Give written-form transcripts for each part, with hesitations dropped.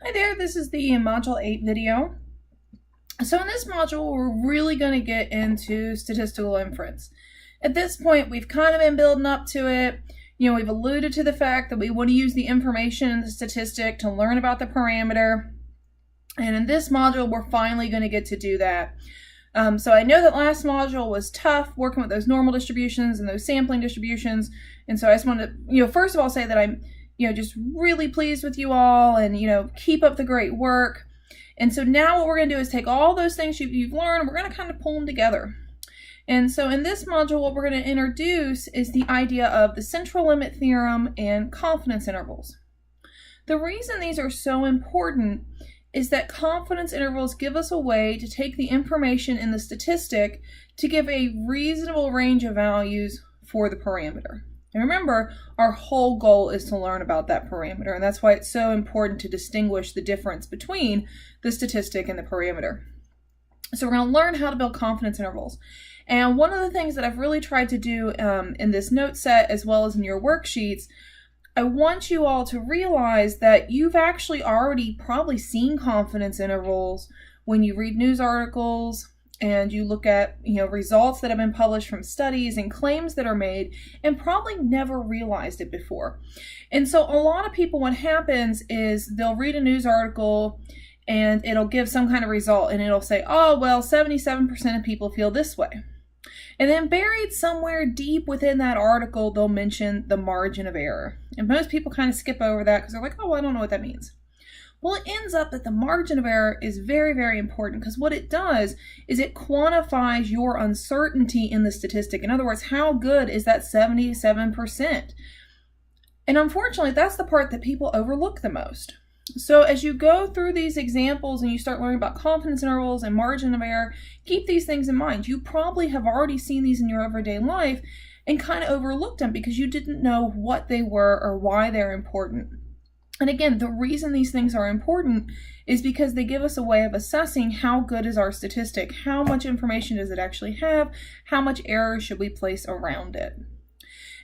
Hi there, this is the Module 8 video. So in this module, we're really going to get into statistical inference. At this point, we've kind of been building up to it. We've alluded to the fact that we want to use the information in the statistic to learn about the parameter. And in this module, we're finally going to get to do that. So I know that last module was tough, working with those normal distributions and those sampling distributions. And so I just wanted to, first of all, say that I'm just really pleased with you all and, keep up the great work. And so now what we're going to do is take all those things you've learned and we're going to kind of pull them together. And so in this module, what we're going to introduce is the idea of the central limit theorem and confidence intervals. The reason these are so important is that confidence intervals give us a way to take the information in the statistic to give a reasonable range of values for the parameter. And remember, our whole goal is to learn about that parameter, and that's why it's so important to distinguish the difference between the statistic and the parameter. So we're going to learn how to build confidence intervals. And one of the things that I've really tried to do in this note set, as well as in your worksheets, I want you all to realize that you've actually already probably seen confidence intervals when you read news articles, and you look at results that have been published from studies and claims that are made, and probably never realized it before. And so a lot of people, what happens is they'll read a news article and it'll give some kind of result and it'll say, oh, well, 77% of people feel this way. And then buried somewhere deep within that article, they'll mention the margin of error. And most people kind of skip over that because they're like, oh, I don't know what that means. Well, it ends up that the margin of error is very, very important because what it does is it quantifies your uncertainty in the statistic. In other words, how good is that 77%? And unfortunately, that's the part that people overlook the most. So as you go through these examples and you start learning about confidence intervals and margin of error, keep these things in mind. You probably have already seen these in your everyday life and kind of overlooked them because you didn't know what they were or why they're important. And again, the reason these things are important is because they give us a way of assessing how good is our statistic, how much information does it actually have, how much error should we place around it.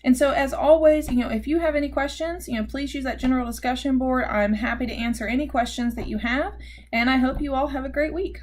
And so as always, if you have any questions, please use that general discussion board. I'm happy to answer any questions that you have, and I hope you all have a great week.